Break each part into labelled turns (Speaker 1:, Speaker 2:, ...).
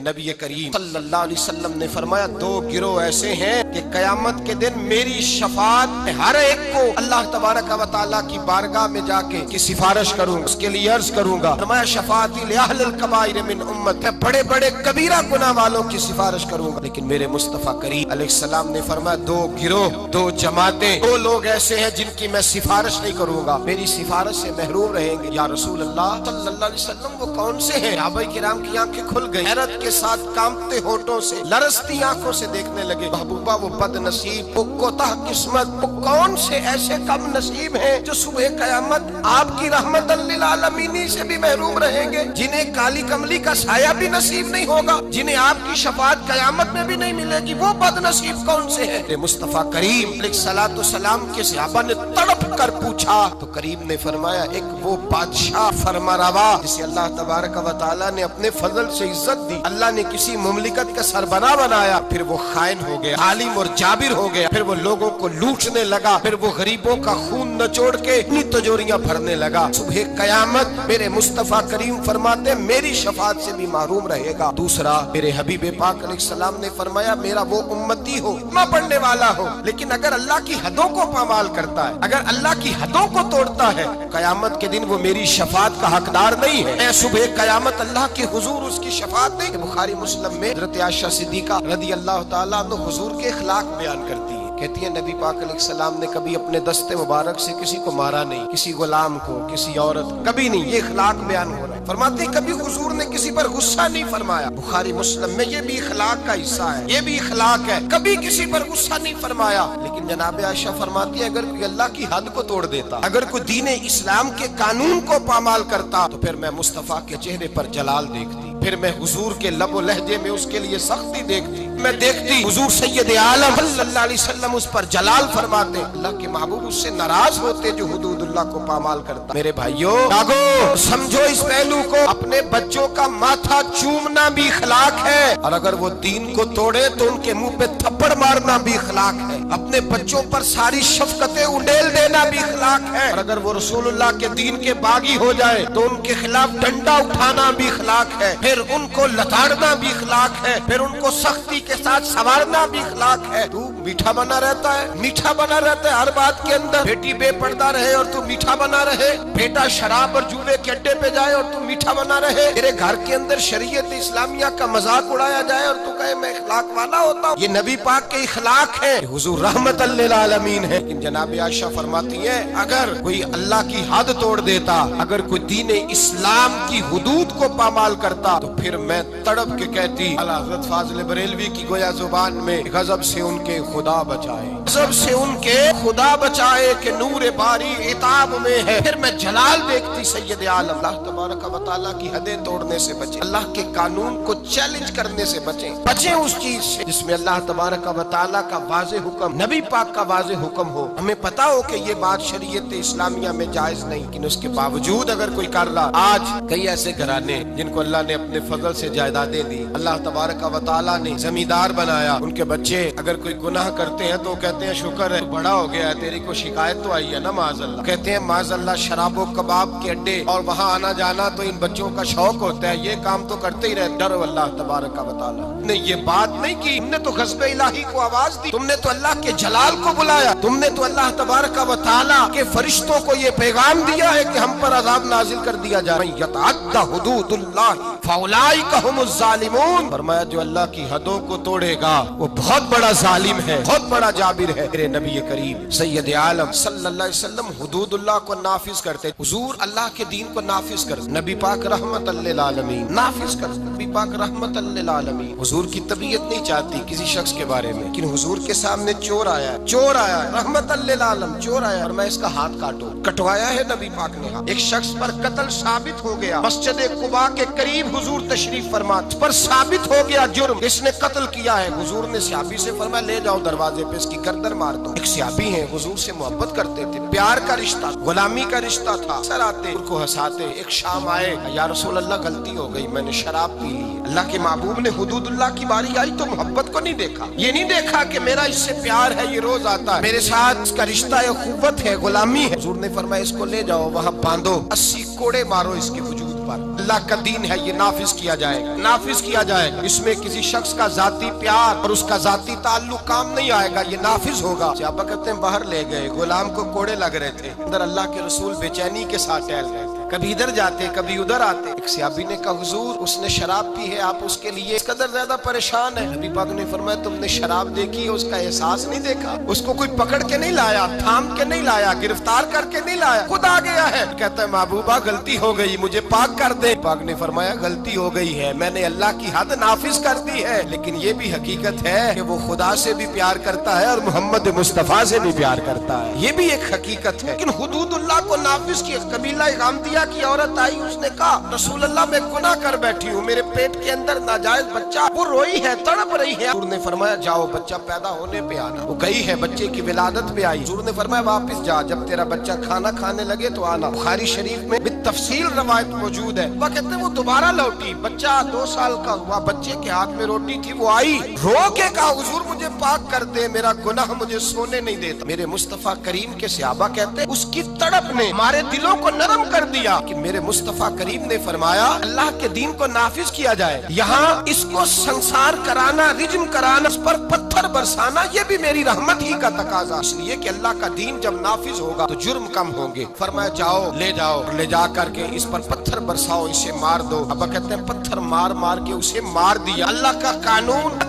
Speaker 1: नबी करीम सल्लल्लाहु अलैहि वसल्लम ने फरमाया, दो गिरोह ऐसे हैं कि क़यामत के दिन मेरी शफाअत में हर एक को अल्लाह तबारक व तआला की बारगाह में जाके की सिफारिश करूंगा, उसके लिए अर्ज करूंगा। फरमाया शफाअती लिअहलिल कबाइर मिन उम्मत, मैं बड़े बड़े कबीरा गुनाह वालों की सिफारिश करूंगा। लेकिन मेरे मुस्तफा करीम अलैहिस्सलाम ने फरमाया, दो गिरोह, दो जमातें, दो लोग ऐसे हैं जिनकी मैं सिफारिश नहीं करूंगा, मेरी सिफारिश से महरूम रहेंगे। या रसूल अल्लाह सल्लल्लाहु अलैहि वसल्लम वो कौन से हैं? सहाबाए किराम की आंखें खुल गई, हैरत के साथ कांपते होठों से, लरसती आंखों से देखने लगे। महबूबा वो बदनसीब, वो कोताह किस्मत, वो कौन से ऐसे कम नसीब हैं जो सुबह कयामत आपकी रहमतन लिल आलमीन से भी महरूम रहेंगे, जिन्हें काली कमली का साया भी नसीब नहीं होगा, जिन्हें आपकी शफाअत कयामत में भी नहीं मिलेगी। वो बदनसीब कौन से हैं? मुस्तफा करीम अलैहिस्सलातु वस्सलाम के सहाबा ने तड़प कर पूछा तो करीम ने फरमाया, एक वो बादशाह फरमारवा जिसे अल्लाह तबारक व तआला ने अपने फजल से इज्जत दी, अल्लाह ने किसी मुमलिकत का सरबराह बनाया, फिर वो खाइन हो गया, आलिम और जाबिर हो गया, फिर वो लोगों को लूटने लगा, फिर वो गरीबों का खून नचोड़ के अपनी तिजोरियां भरने लगा। सुबह कयामत मेरे मुस्तफा करीम फरमाते मेरी शफाअत से भी महरूम रहेगा। दूसरा, मेरे हबीब पाक अलैहिस्सलाम ने फरमाया, मेरा वो उम्मती हो, कलमा पढ़ने वाला हो, लेकिन अगर अल्लाह की हदों को पामाल करता है, अगर अल्लाह की हदों को तोड़ता है, कयामत के दिन वो मेरी शफाअत का हकदार नहीं है। मैं सुबह कयामत अल्लाह के हुजूर उसकी शफाअत नहीं। बुखारी मुस्लिम में हज़रत आयशा सिद्दीका रज़ी अल्लाह तआला अन्हा हुजूर के इखलाक बयान करती है, कहती है नबी पाक अलैहिस्सलाम ने कभी अपने दस्ते मुबारक से किसी को मारा नहीं, किसी गुलाम को, किसी औरत, कभी नहीं। ये इखलाक बयान हो रहा है। फरमाते कभी हुजूर ने किसी पर गुस्सा नहीं फरमाया। बुखारी मुस्लिम में ये भी इखलाक का हिस्सा है, ये भी इखलाक है, कभी किसी पर गुस्सा नहीं फरमाया। लेकिन जनाब आयशा फरमाती है, अगर कोई अल्लाह की हद को तोड़ देता, अगर कोई दीन इस्लाम के कानून को पामाल करता, तो फिर मैं मुस्तफा के चेहरे पर जलाल देखती, फिर मैं हुजूर के लबो लहजे में उसके लिए सख्ती देखती, मैं देखती हुजूर सैयद आलम सल्लल्लाहु अलैहि वसल्लम उस पर जलाल फरमाते, अल्लाह के महबूब उससे नाराज होते जो हुदूदुल्लाह को पामाल करता। मेरे भाइयों जागो, समझो इस पहलू को, अपने बच्चों का माथा चूमना भी इखलाक है, और अगर वो दीन को तोड़े तो उनके मुंह पे थप्पड़ मारना भी इखलाक है। अपने बच्चों पर सारी शफकतें उंडेल देना भी इखलाक है, और अगर वो रसूलुल्लाह के दीन के बागी हो जाए तो उनके खिलाफ डंडा उठाना भी इखलाक है, फिर उनको लताड़ना भी इखलाक है, फिर उनको सख्ती के साथ संवारना भी इखलाक है। तू मीठा बना रहता है, मीठा बना रहता है हर बात के अंदर, बेटी बेपर्दा रहे और तू मीठा बना रहे, बेटा शराब और जुए के अड्डे पे जाए और तू मीठा बना रहे, तेरे घर के अंदर शरीयत इस्लामिया का मजाक उड़ाया जाए और तू कहे मैं इखलाक वाला होता हूँ। ये नबी पाक के इखलाक है, हुजूर रहमतल लिल आलमीन है। लेकिन जनाब आयशा फरमाती है, अगर कोई अल्लाह की हद तोड़ देता, अगर कोई दीन इस्लाम की हुदूद को पामाल करता, तो फिर मैं तड़प के कहती, अला हज़रत फाज़िल बरेलवी की गोया जुबान में, गजब से उनके खुदा बचाए, गजब से उनके खुदा बचाए कि नूर बारी इताब में है। फिर मैं जलाल देखती सैयद आलम, अल्लाह तबारक व तआला की हदें तोड़ने से बचे, अल्लाह के कानून को चैलेंज करने से बचे, बचे उस चीज से जिसमें अल्लाह तबारक व तआला का वाज़े हुक्म, नबी पाक का वाज़े हुक्म हो। हमें पता हो कि ये बात शरीयत इस्लामिया में जायज नहीं, लेकिन उसके बावजूद अगर कोई कर रहा, आज कई ऐसे घराने जिनको अल्लाह ने अपने फजल से जायदादें दी, अल्लाह तबारक व तआला ने जमींदार बनाया, उनके बच्चे अगर कोई गुनाह करते हैं तो कहते हैं शुक्र है बड़ा हो गया है, तेरी को शिकायत तो आई है ना माज़अल्लाह, कहते हैं माज़अल्लाह शराबो कबाब के अड्डे और वहाँ आना जाना तो इन बच्चों का शौक होता है, ये काम तो करते ही रहते। डरो अल्लाह तबारक व तआला ने ये बात नहीं की, तुमने तो गज़ब-ए इलाही को आवाज दी, तुमने तो अल्लाह के जलाल को बुलाया, तुमने तो अल्लाह तबारक व तआला के फरिश्तों को ये पैगाम दिया है कि हम पर अज़ाब नाजिल कर दिया जाए। मन यतअद्दा हुदूदुल्लाह फउलाइका हुमुज़ ज़ालिमून, फरमाया जो अल्लाह की हदों को तोड़ेगा वो बहुत बड़ा जालिम है, बहुत बड़ा जाबिर है। मेरे नबी करीम सैयद आलम सल्लल्लाहु अलैहि वसल्लम हुदूदुल्लाह को नाफिज करते, हुजूर अल्लाह के दीन को नाफिज करते, नबी पाक रहमतल लिल आलमीन नाफिज करते, नबी पाक रहमतल लिल आलमीन। हुजूर की तबीयत नहीं चाहती किसी शख्स के बारे में, लेकिन हुजूर के सामने चोर आया, चोर आया, रहमतल लिल आलम चोर आया और मैं इसका हाथ काटूं, कटवाया है नबी पाक ने हाथ। एक शख्स पर कत्ल साबित हो गया, मस्जिद कुबा के करीब हुजूर तशरीफ फरमा, पर साबित हो गया जुर्म, इसने कत्ल किया है। हुजूर ने सहाबी से फरमाया ले जाओ दरवाजे पे इसकी गर्दन मार दो। एक सहाबी है, हुजूर से मोहब्बत करते थे, प्यार का रिश्ता, गुलामी का रिश्ता था, सर आते उनको हंसाते। एक शाम आए, या रसूल अल्लाह गलती हो गई, मैंने शराब पी ली। अल्लाह के महबूब ने हुदूदुल्लाह की बारी आई तो मोहब्बत को नहीं देखा, ये नहीं देखा कि मेरा इससे प्यार है, ये रोज आता है मेरे साथ, इसका रिश्ता है, खुव्वत है, गुलामी है। हुजूर ने फरमाया इसको ले जाओ वहाँ बांधो, 80 कोड़े मारो इसके वजूद पर। अल्लाह का दीन है ये नाफिज किया जाएगा, नाफिज किया जाएगा। इसमें किसी शख्स का जाती प्यार और उसका जाती ताल्लुक काम नहीं आएगा, ये नाफिज होगा। सहाबा कहते हैं बाहर ले गए, गुलाम को कोड़े लग रहे थे, अंदर अल्लाह के रसूल बेचैनी के साथ टहल रहे थे, कभी इधर जाते कभी उधर आते। एक सहाबी ने कहा हुजूर उसने शराब पी है, आप उसके लिए इस कदर ज्यादा परेशान है। नबी पाक ने फरमाया तुमने शराब देखी है, उसका एहसास नहीं देखा? उसको कोई पकड़ के नहीं लाया, थाम के नहीं लाया, गिरफ्तार करके नहीं लाया, खुद आ गया है। कहता है महबूबा गलती हो गई, मुझे पाक कर दे। पाक ने फरमाया गलती हो गई है, मैंने अल्लाह की हद नाफिज कर दी है, लेकिन ये भी हकीकत है कि वो खुदा से भी प्यार करता है और मोहम्मद मुस्तफा से भी प्यार करता है, ये भी एक हकीकत है। लेकिन हुदूदुल्लाह को नाफिज किया। कबीला गामदिया की औरत आई, उसने कहा रसूल अल्लाह मैं गुनाह कर बैठी हूँ, मेरे पेट के अंदर नाजायज बच्चा वो रोई है, तड़प रही है। हुजूर ने फरमाया जाओ बच्चा पैदा होने पे आना। वो गई है, बच्चे की विलादत पे आई। हुजूर ने फरमाया वापस जा, जब तेरा बच्चा खाना खाने लगे तो आना। बुखारी शरीफ में तफसील रवायत मौजूद है। वह कहते हैं वो दोबारा लौटी, बच्चा 2 साल का हुआ, बच्चे के हाथ में रोटी थी, वो आई रो के कहा हुजूर मुझे पाक कर दे, मेरा गुनाह मुझे सोने नहीं देता। मेरे मुस्तफा करीम के सहाबा कहते हैं उसकी तड़प ने हमारे दिलों को नरम कर दिया कि मेरे मुस्तफा करीम ने फरमाया अल्लाह के दीन को नाफिज किया जाए। यहाँ इसको संसार कराना, रिज्म कराना, इस पर पत्थर बरसाना, ये भी मेरी रहमत ही का तकाजा, इसलिए कि अल्लाह का दीन जब नाफिज होगा तो जुर्म कम होंगे। फरमाया जाओ ले जाओ, ले जा करके इस पर पत्थर बरसाओ, इसे मार दो। अब कहते हैं पत्थर मार मार के उसे मार दिया। अल्लाह का कानून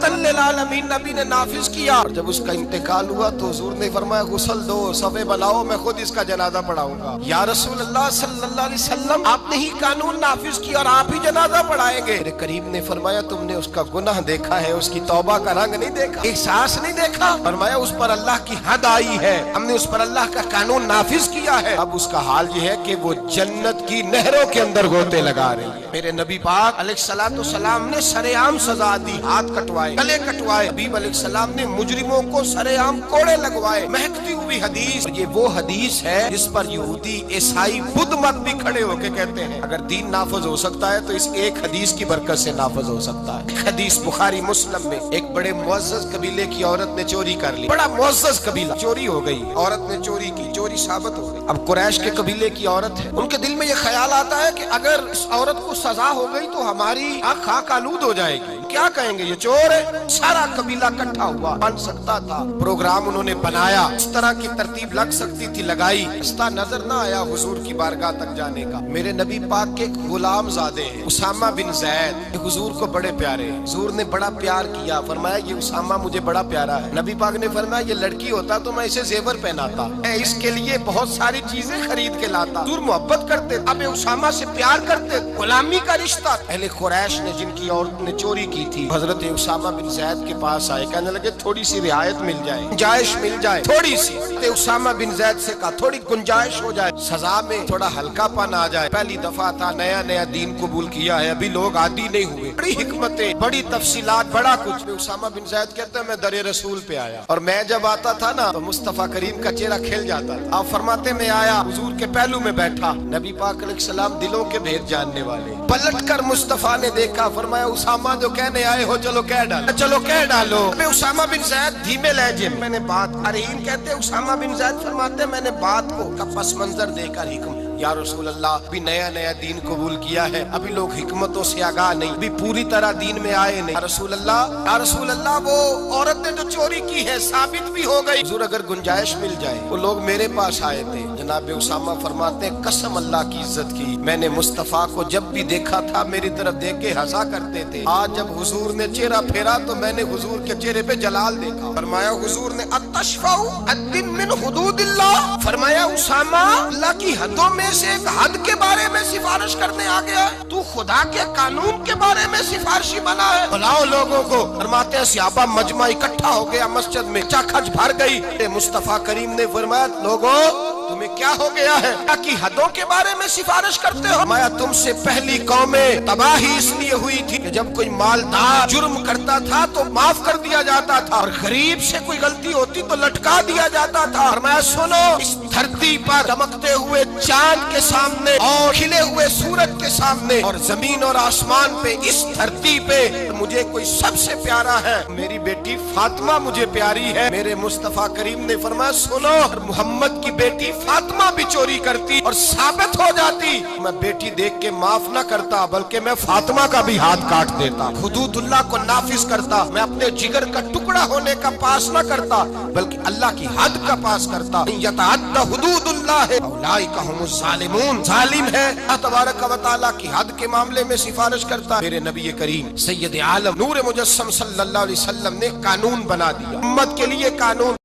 Speaker 1: नबी ने नाफिज किया। और जब उसका इंतकाल हुआ तो हुजूर ने फरमाया गुस्ल दो, सफे बनाओ, मैं खुद इसका जनाजा पढ़ाऊंगा। या रसूल अल्लाह सल्लल्लाहु अलैहि वसल्लम आपने ही कानून नाफिज किया और आप ही जनाजा पढ़ाएंगे। मेरे करीम ने फरमाया तुमने उसका गुनाह देखा है, उसकी तौबा का रंग नहीं देखा, एहसास नहीं देखा। फरमाया उस पर अल्लाह की हद आई है, हमने उस पर अल्लाह का कानून नाफिज किया है। अब उसका हाल ये है कि वो जन्नत की नहरों के अंदर गोते लगा रही है। मेरे नबी पाक अलैहिस्सलाम ने सरेआम सजा दी, हाथ कटवाए, गले कटवाए। हबीब अलैहिस्सलाम ने मुजरिमों को सरेआम कोड़े लगवाए। महकती हुई हदीस, ये वो हदीस है जिस पर यहूदी ईसाई बुद्ध मत भी खड़े होके कहते हैं अगर दीन नाफिज हो सकता है तो इस एक हदीस की बरकत से नाफिज हो सकता है। हदीस बुखारी मुस्लिम में, एक बड़े मुअज़्ज़ज़ कबीले की औरत ने चोरी कर ली, बड़ा मुअज़्ज़ज़ कबीला, चोरी हो गई, औरत ने चोरी की, चोरी साबित हो गई। अब कुरैश के कबीले की औरत है, उनके दिल में ये ख्याल आता है कि अगर इस औरत को सजा हो गई तो हमारी आँख आलूद हो जाएगी, क्या कहेंगे ये चोर है। सारा कबीला इकट्ठा हुआ, बन सकता था, प्रोग्राम उन्होंने बनाया, इस तरह की तरतीब लग सकती थी, लगाई, रास्ता नजर ना आया हुजूर की बारगाह तक जाने का। मेरे नबी पाक के गुलाम ज़ादे हैं उसामा बिन ज़ैद, हुजूर को बड़े प्यारे हैं, हुजूर ने बड़ा प्यार किया, फरमाया ये उसामा मुझे बड़ा प्यारा है। नबी पाक ने फरमाया ये लड़की होता तो मैं इसे जेवर पहनाता, मैं इसके लिए बहुत सारी चीजें खरीद के लाता। हुजूर मोहब्बत करते, अब उसामा से प्यार करते, गुलामी का रिश्ता। पहले कुरैश ने जिनकी औरत ने चोरी की थी हजरत उसामा बिन ज़ैद के पास आए, कहने लगे थोड़ी सी रियायत मिल जाए, गुंजाइश मिल जाए, थोड़ी सी। उसामा बिन ज़ैद से कहा थोड़ी गुंजाइश हो जाए, सजा में थोड़ा हल्कापन आ जाए, पहली दफा था, नया नया दीन कबूल किया है, अभी लोग आदी नहीं हुए, बड़ी हिकमतें, बड़ी तफसीलात, बड़ा कुछ। उसामा बिन ज़ैद कहते हैं मैं दरे रसूल पे आया और मैं जब आता था ना तो मुस्तफा करीम का चेहरा खिल जाता था। आप फरमाते मैं आया, हुजूर के पहलू में बैठा, नबी पाक अलैहिस्सलाम दिलों के भेद जानने वाले, पलट कर मुस्तफा ने देखा, फरमाया उसामा जो कहने आए हो चलो कह डालो, चलो कह डालो। उसामा बिन ज़ैद धीमे लहजे में मैंने बात, अरहीन कहते उसामा बिन ज़ैद फरमाते मैंने बात को का पस मंजर देखकर हिकम, या रसूल अल्लाह अभी नया नया दीन कबूल किया है, अभी लोग हिकमतों से आगाह नहीं, अभी पूरी तरह दीन में आए नहीं। या रसूल अल्लाह वो औरत ने जो चोरी की है साबित भी हो गई, हुजूर अगर गुंजाइश मिल जाए। वो लोग मेरे पास आए थे, जनाब उसामा फरमाते कसम अल्लाह की इज्जत की, मैंने मुस्तफा को जब भी देखा था मेरी तरफ देख के हंसा करते थे, आज जब हुजूर ने चेहरा फेरा तो मैंने हुजूर के चेहरे पे जलाल देखा। फरमाया हुजूर ने अतशफाउ अद्दिन मिन हुदूदिल्लाह, फरमाया उसामा अल्लाह की हदों में से एक हद के बारे में सिफारिश करने आ गया है, तू खुदा के कानून के बारे में सिफारिशी बना है, बुलाओ लोगों को। फरमाते हैं सहाबा मजमा इकट्ठा हो गया मस्जिद में, चाखच भर गई। मुस्तफा करीम ने फरमाया लोगों तुम्हें क्या हो गया है, कि हदों के बारे में सिफारिश करते हो। मैं तुमसे पहली कौमें तबाही इसलिए हुई थी कि जब कोई मालदार जुर्म करता था तो माफ कर दिया जाता था और गरीब से कोई गलती होती तो लटका दिया जाता था। और मैं सुनो इस धरती पर चमकते हुए चांद के सामने और खिले हुए सूरज के सामने और जमीन और आसमान पे, इस धरती पे मुझे कोई सबसे प्यारा है, मेरी बेटी फातिमा मुझे प्यारी है। मेरे मुस्तफा करीम ने फरमाया सुनो, और मोहम्मद की बेटी फातिमा भी चोरी करती और साबित हो जाती, मैं बेटी देख के माफ ना करता, बल्कि मैं फातिमा का भी हाथ काट देता, हुदूदुल्लाह को नाफिज करता, मैं अपने जिगर का टुकड़ा होने का पास ना करता, बल्कि अल्लाह की हद का पास करता। यतअद्दा हुदूदुल्लाह औलाइका हुमुज़ ज़ालिमून, जालिम है अल्लाह तबारक व तआला की हद के मामले में सिफारिश करता। मेरे नबी करीम सैयद आलम नूर मुजस्सम सल्लल्लाहु अलैहि वसल्लम ने कानून बना दिया, उम्मत के लिए कानून।